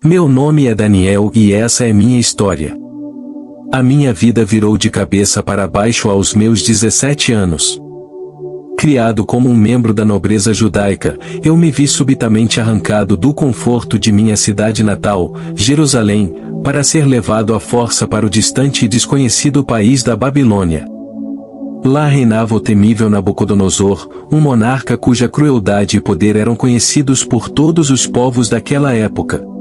Meu nome é Daniel e essa é minha história. A minha vida virou de cabeça para baixo aos meus 17 anos. Criado como um membro da nobreza judaica, eu me vi subitamente arrancado do conforto de minha cidade natal, Jerusalém, para ser levado à força para o distante e desconhecido país da Babilônia. Lá reinava o temível Nabucodonosor, um monarca cuja crueldade e poder eram conhecidos por todos os povos daquela época.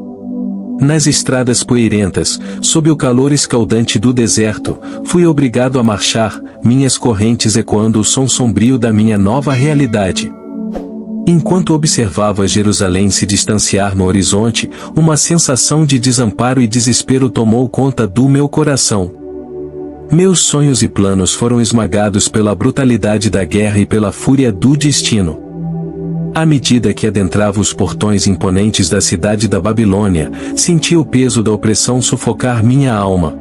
Nas estradas poeirentas, sob o calor escaldante do deserto, fui obrigado a marchar, minhas correntes ecoando o som sombrio da minha nova realidade. Enquanto observava Jerusalém se distanciar no horizonte, uma sensação de desamparo e desespero tomou conta do meu coração. Meus sonhos e planos foram esmagados pela brutalidade da guerra e pela fúria do destino. À medida que adentrava os portões imponentes da cidade da Babilônia, sentia o peso da opressão sufocar minha alma.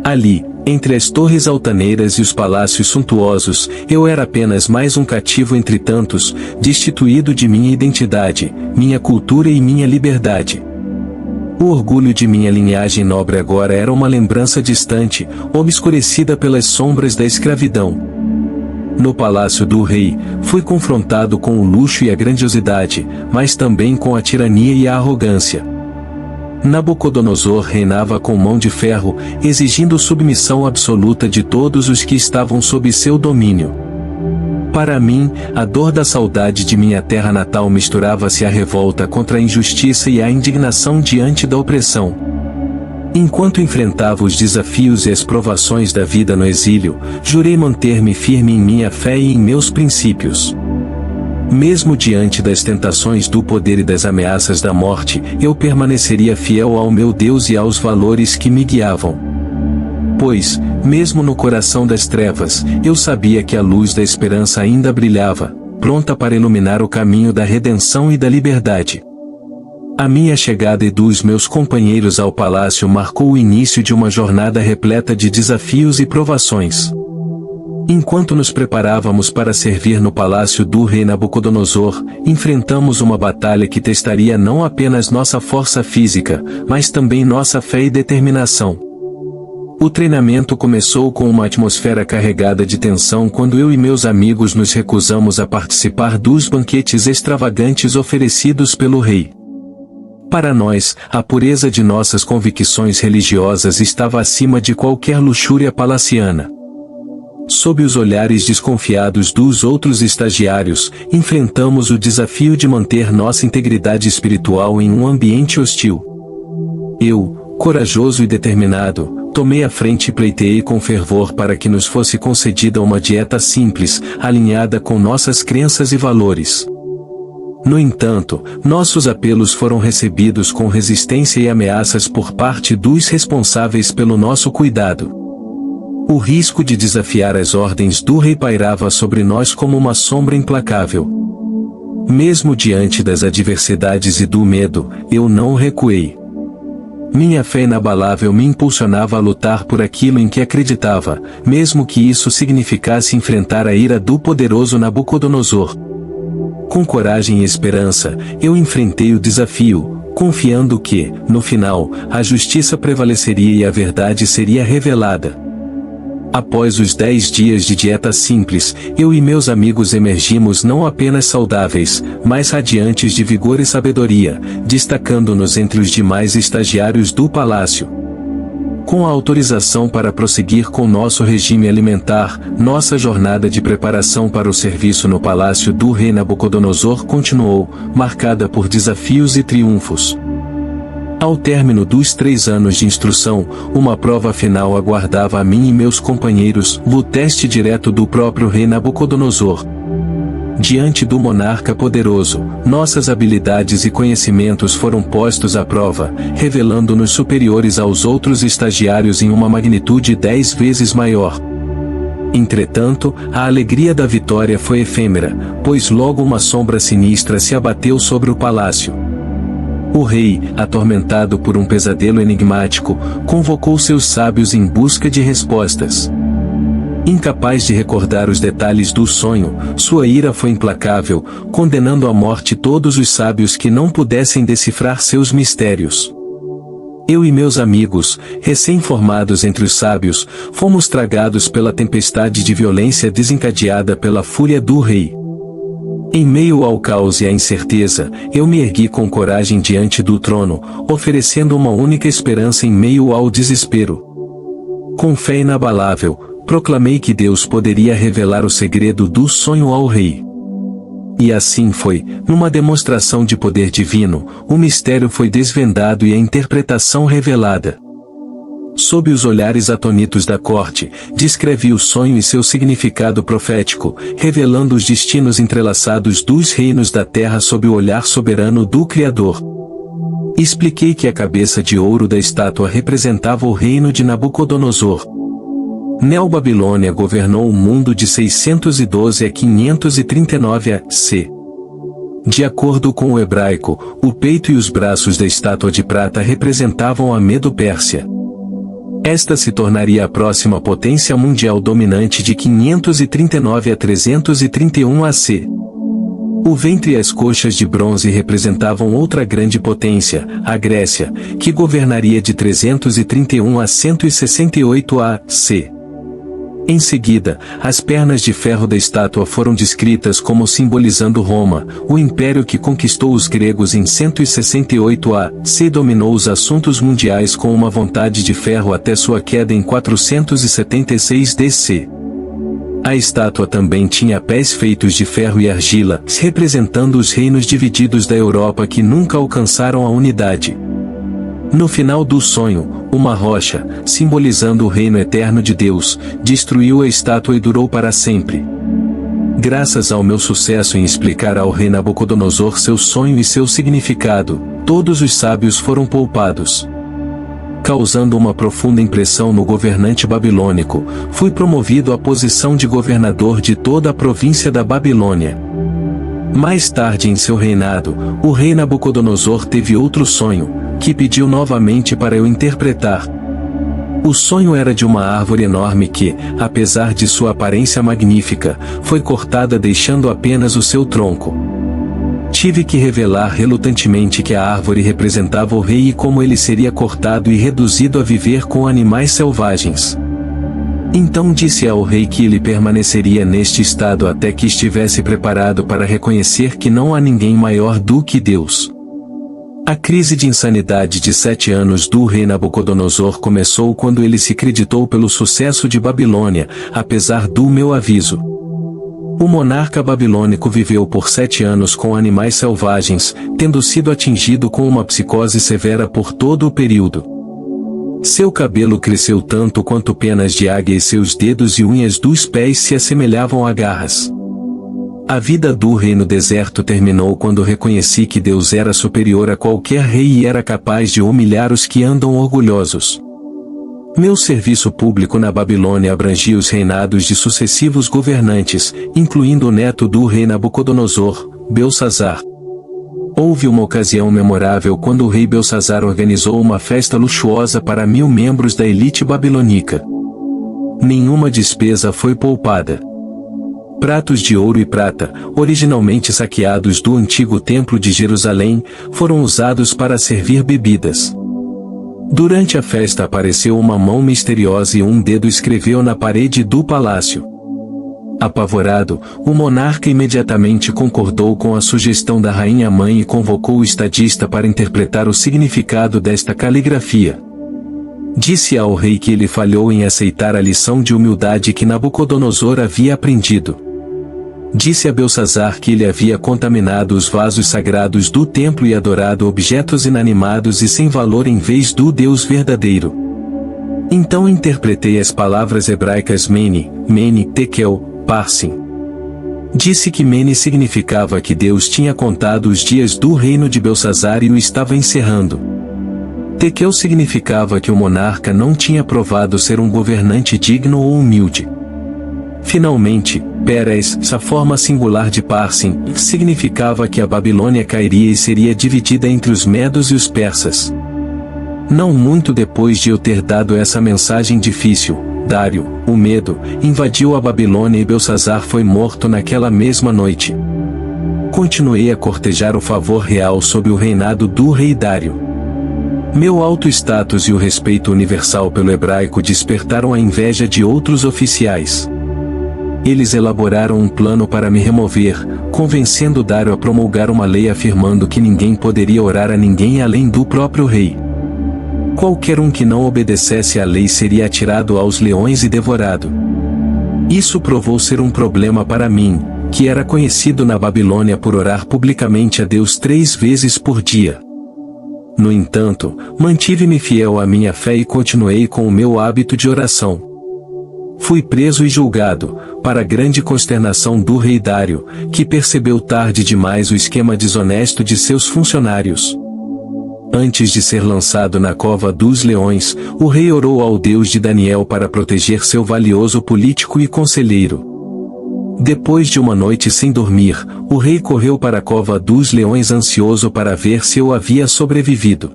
Ali, entre as torres altaneiras e os palácios suntuosos, eu era apenas mais um cativo entre tantos, destituído de minha identidade, minha cultura e minha liberdade. O orgulho de minha linhagem nobre agora era uma lembrança distante, obscurecida pelas sombras da escravidão. No palácio do rei, fui confrontado com o luxo e a grandiosidade, mas também com a tirania e a arrogância. Nabucodonosor reinava com mão de ferro, exigindo submissão absoluta de todos os que estavam sob seu domínio. Para mim, a dor da saudade de minha terra natal misturava-se à revolta contra a injustiça e à indignação diante da opressão. Enquanto enfrentava os desafios e as provações da vida no exílio, jurei manter-me firme em minha fé e em meus princípios. Mesmo diante das tentações do poder e das ameaças da morte, eu permaneceria fiel ao meu Deus e aos valores que me guiavam. Pois, mesmo no coração das trevas, eu sabia que a luz da esperança ainda brilhava, pronta para iluminar o caminho da redenção e da liberdade. A minha chegada e dos meus companheiros ao palácio marcou o início de uma jornada repleta de desafios e provações. Enquanto nos preparávamos para servir no palácio do rei Nabucodonosor, enfrentamos uma batalha que testaria não apenas nossa força física, mas também nossa fé e determinação. O treinamento começou com uma atmosfera carregada de tensão quando eu e meus amigos nos recusamos a participar dos banquetes extravagantes oferecidos pelo rei. Para nós, a pureza de nossas convicções religiosas estava acima de qualquer luxúria palaciana. Sob os olhares desconfiados dos outros estagiários, enfrentamos o desafio de manter nossa integridade espiritual em um ambiente hostil. Eu, corajoso e determinado, tomei a frente e pleiteei com fervor para que nos fosse concedida uma dieta simples, alinhada com nossas crenças e valores. No entanto, nossos apelos foram recebidos com resistência e ameaças por parte dos responsáveis pelo nosso cuidado. O risco de desafiar as ordens do rei pairava sobre nós como uma sombra implacável. Mesmo diante das adversidades e do medo, eu não recuei. Minha fé inabalável me impulsionava a lutar por aquilo em que acreditava, mesmo que isso significasse enfrentar a ira do poderoso Nabucodonosor. Com coragem e esperança, eu enfrentei o desafio, confiando que, no final, a justiça prevaleceria e a verdade seria revelada. Após os 10 dias de dieta simples, eu e meus amigos emergimos não apenas saudáveis, mas radiantes de vigor e sabedoria, destacando-nos entre os demais estagiários do palácio. Com a autorização para prosseguir com nosso regime alimentar, nossa jornada de preparação para o serviço no palácio do rei Nabucodonosor continuou, marcada por desafios e triunfos. Ao término dos 3 anos de instrução, uma prova final aguardava a mim e meus companheiros, o teste direto do próprio rei Nabucodonosor. Diante do monarca poderoso, nossas habilidades e conhecimentos foram postos à prova, revelando-nos superiores aos outros estagiários em uma magnitude 10 vezes maior. Entretanto, a alegria da vitória foi efêmera, pois logo uma sombra sinistra se abateu sobre o palácio. O rei, atormentado por um pesadelo enigmático, convocou seus sábios em busca de respostas. Incapaz de recordar os detalhes do sonho, sua ira foi implacável, condenando à morte todos os sábios que não pudessem decifrar seus mistérios. Eu e meus amigos, recém-formados entre os sábios, fomos tragados pela tempestade de violência desencadeada pela fúria do rei. Em meio ao caos e à incerteza, eu me ergui com coragem diante do trono, oferecendo uma única esperança em meio ao desespero. Com fé inabalável, proclamei que Deus poderia revelar o segredo do sonho ao rei. E assim foi, numa demonstração de poder divino, o mistério foi desvendado e a interpretação revelada. Sob os olhares atônitos da corte, descrevi o sonho e seu significado profético, revelando os destinos entrelaçados dos reinos da terra sob o olhar soberano do Criador. Expliquei que a cabeça de ouro da estátua representava o reino de Nabucodonosor. Neobabilônia governou o mundo de 612 a 539 a.C. De acordo com o hebraico, o peito e os braços da estátua de prata representavam a Medo-Pérsia. Esta se tornaria a próxima potência mundial dominante de 539 a 331 a.C. O ventre e as coxas de bronze representavam outra grande potência, a Grécia, que governaria de 331 a 168 a.C. Em seguida, as pernas de ferro da estátua foram descritas como simbolizando Roma, o império que conquistou os gregos em 168 a.C. e dominou os assuntos mundiais com uma vontade de ferro até sua queda em 476 d.C. A estátua também tinha pés feitos de ferro e argila, representando os reinos divididos da Europa que nunca alcançaram a unidade. No final do sonho, uma rocha, simbolizando o reino eterno de Deus, destruiu a estátua e durou para sempre. Graças ao meu sucesso em explicar ao rei Nabucodonosor seu sonho e seu significado, todos os sábios foram poupados. Causando uma profunda impressão no governante babilônico, fui promovido à posição de governador de toda a província da Babilônia. Mais tarde em seu reinado, o rei Nabucodonosor teve outro sonho, que pediu novamente para eu interpretar. O sonho era de uma árvore enorme que, apesar de sua aparência magnífica, foi cortada deixando apenas o seu tronco. Tive que revelar relutantemente que a árvore representava o rei e como ele seria cortado e reduzido a viver com animais selvagens. Então disse ao rei que ele permaneceria neste estado até que estivesse preparado para reconhecer que não há ninguém maior do que Deus. A crise de insanidade de 7 anos do rei Nabucodonosor começou quando ele se acreditou pelo sucesso de Babilônia, apesar do meu aviso. O monarca babilônico viveu por 7 anos com animais selvagens, tendo sido atingido com uma psicose severa por todo o período. Seu cabelo cresceu tanto quanto penas de águia e seus dedos e unhas dos pés se assemelhavam a garras. A vida do rei no deserto terminou quando reconheci que Deus era superior a qualquer rei e era capaz de humilhar os que andam orgulhosos. Meu serviço público na Babilônia abrangia os reinados de sucessivos governantes, incluindo o neto do rei Nabucodonosor, Belsazar. Houve uma ocasião memorável quando o rei Belsazar organizou uma festa luxuosa para 1000 membros da elite babilônica. Nenhuma despesa foi poupada. Pratos de ouro e prata, originalmente saqueados do antigo templo de Jerusalém, foram usados para servir bebidas. Durante a festa apareceu uma mão misteriosa e um dedo escreveu na parede do palácio. Apavorado, o monarca imediatamente concordou com a sugestão da rainha-mãe e convocou o estadista para interpretar o significado desta caligrafia. Disse ao rei que ele falhou em aceitar a lição de humildade que Nabucodonosor havia aprendido. Disse a Belsazar que ele havia contaminado os vasos sagrados do templo e adorado objetos inanimados e sem valor em vez do Deus verdadeiro. Então interpretei as palavras hebraicas Mene, Tekel, Parsim. Disse que Mene significava que Deus tinha contado os dias do reino de Belsazar e o estava encerrando. Tekel significava que o monarca não tinha provado ser um governante digno ou humilde. Finalmente, Pérez, essa forma singular de Parsim, significava que a Babilônia cairia e seria dividida entre os medos e os persas. Não muito depois de eu ter dado essa mensagem difícil, Dário, o Medo, invadiu a Babilônia e Belsazar foi morto naquela mesma noite. Continuei a cortejar o favor real sob o reinado do rei Dário. Meu alto status e o respeito universal pelo hebraico despertaram a inveja de outros oficiais. Eles elaboraram um plano para me remover, convencendo Dário a promulgar uma lei afirmando que ninguém poderia orar a ninguém além do próprio rei. Qualquer um que não obedecesse à lei seria atirado aos leões e devorado. Isso provou ser um problema para mim, que era conhecido na Babilônia por orar publicamente a Deus 3 vezes por dia. No entanto, mantive-me fiel à minha fé e continuei com o meu hábito de oração. Fui preso e julgado, para grande consternação do rei Dário, que percebeu tarde demais o esquema desonesto de seus funcionários. Antes de ser lançado na cova dos leões, o rei orou ao Deus de Daniel para proteger seu valioso político e conselheiro. Depois de uma noite sem dormir, o rei correu para a cova dos leões ansioso para ver se eu havia sobrevivido.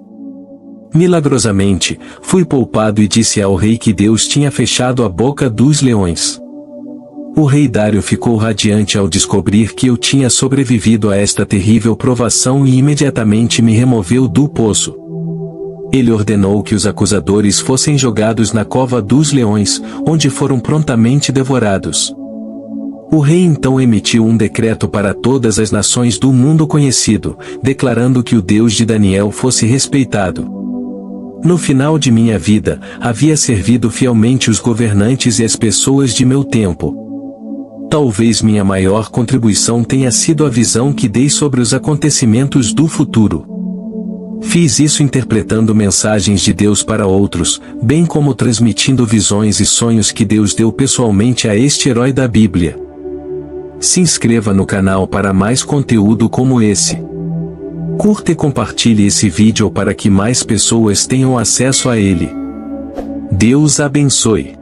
Milagrosamente, fui poupado e disse ao rei que Deus tinha fechado a boca dos leões. O rei Dário ficou radiante ao descobrir que eu tinha sobrevivido a esta terrível provação e imediatamente me removeu do poço. Ele ordenou que os acusadores fossem jogados na cova dos leões, onde foram prontamente devorados. O rei então emitiu um decreto para todas as nações do mundo conhecido, declarando que o Deus de Daniel fosse respeitado. No final de minha vida, havia servido fielmente os governantes e as pessoas de meu tempo. Talvez minha maior contribuição tenha sido a visão que dei sobre os acontecimentos do futuro. Fiz isso interpretando mensagens de Deus para outros, bem como transmitindo visões e sonhos que Deus deu pessoalmente a este herói da Bíblia. Se inscreva no canal para mais conteúdo como esse. Curta e compartilhe esse vídeo para que mais pessoas tenham acesso a ele. Deus abençoe.